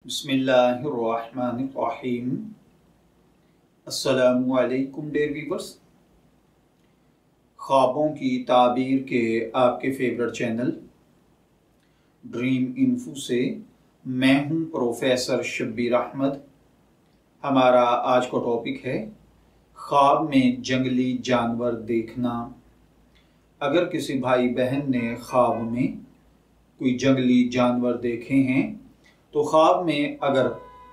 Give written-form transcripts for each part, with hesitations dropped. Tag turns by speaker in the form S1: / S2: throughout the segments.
S1: बिस्मिल्लाहिर्रहमानिर्रहीम। अस्सलामु अलैकुम डियर व्यूअर्स। ख्वाबों की ताबीर के आपके फेवरेट चैनल ड्रीम इन्फो से मैं हूं प्रोफेसर शब्बीर अहमद। हमारा आज का टॉपिक है ख्वाब में जंगली जानवर देखना। अगर किसी भाई बहन ने ख्वाब में कोई जंगली जानवर देखे हैं तो ख्वाब में अगर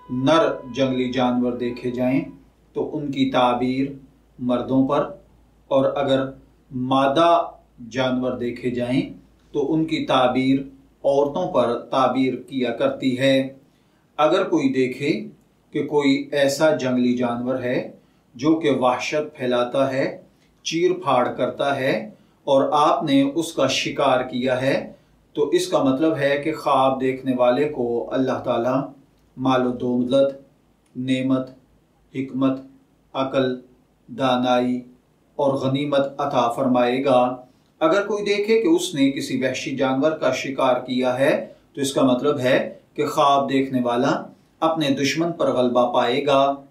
S1: नर जंगली जानवर देखे जाएं तो उनकी ताबीर मर्दों पर, और अगर मादा जानवर देखे जाएं तो उनकी ताबीर औरतों पर ताबीर किया करती है। अगर कोई देखे कि कोई ऐसा जंगली जानवर है जो कि वहशत फैलाता है, चीर फाड़ करता है और आपने उसका शिकार किया है, तो इसका मतलब है कि ख्वाब देखने वाले को अल्लाह ताला मालो दौलत, नेमत, हिकमत, अकल, दानाई और गनीमत अता फरमाएगा। अगर कोई देखे कि उसने किसी वहशी जानवर का शिकार किया है तो इसका मतलब है कि ख्वाब देखने वाला अपने दुश्मन पर गलबा पाएगा,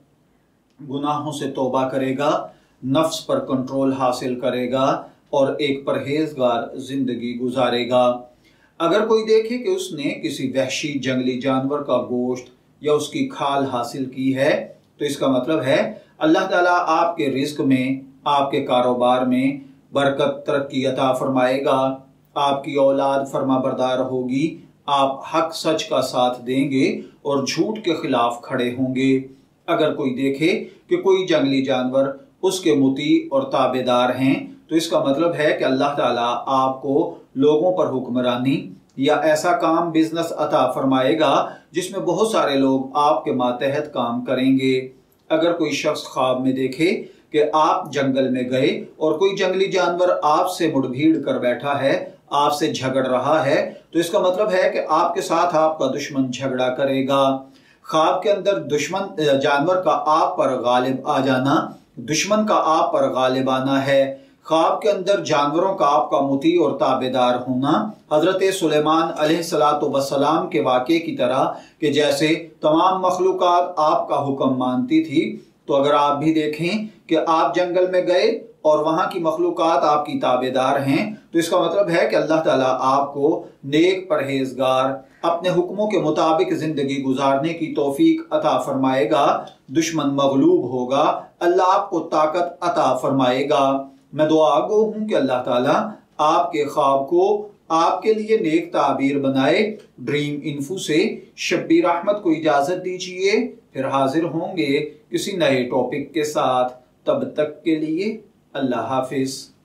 S1: गुनाहों से तौबा करेगा, नफ्स पर कंट्रोल हासिल करेगा और एक परहेजगार जिंदगी गुजारेगा। अगर कोई देखे कि उसने किसी वहशी जंगली जानवर का गोश्त या उसकी खाल हासिल की है तो इसका मतलब है अल्लाह ताला आपके रिज्क में, आपके कारोबार में बरकत, तरक्की अता फरमाएगा, आपकी औलाद फर्मा बरदार होगी, आप हक सच का साथ देंगे और झूठ के खिलाफ खड़े होंगे। अगर कोई देखे कि कोई जंगली जानवर उसके मुती और ताबेदार हैं तो इसका मतलब है कि अल्लाह ताला आपको लोगों पर हुक्मरानी या ऐसा काम, बिजनेस अता फरमाएगा जिसमें बहुत सारे लोग आपके मातहत काम करेंगे। अगर कोई शख्स ख्वाब में देखे कि आप जंगल में गए और कोई जंगली जानवर आपसे मुठभेड़ कर बैठा है, आपसे झगड़ रहा है, तो इसका मतलब है कि आपके साथ आपका दुश्मन झगड़ा करेगा। ख्वाब के अंदर दुश्मन जानवर का आप पर गालिब आ जाना, दुश्मन का आप पर गालिब आना है। ख्वाब के अंदर जानवरों का आपका मुती और ताबेदार होना हजरत सुलेमान अलैहिस्सलाम के वाक़े की तरह कि जैसे तमाम मखलूकात आपका हुक्म मानती थी, तो अगर आप भी देखें कि आप जंगल में गए और वहां की मखलूकात आपकी ताबेदार हैं तो इसका मतलब है कि अल्लाह ताला आपको नेक, परहेजगार, अपने हुक्मों के मुताबिक जिंदगी गुजारने की तौफीक अता फरमाएगा। दुश्मन मगलूब होगा, अल्लाह आपको ताकत अता फरमाएगा। मैं दुआ गो हूं कि अल्लाह ताला आपके ख्वाब को आपके लिए नेक ताबीर बनाए। ड्रीम इन्फो से शब्बीर अहमद को इजाजत दीजिए, फिर हाजिर होंगे किसी नए टॉपिक के साथ। तब तक के लिए अल्लाह हाफिज।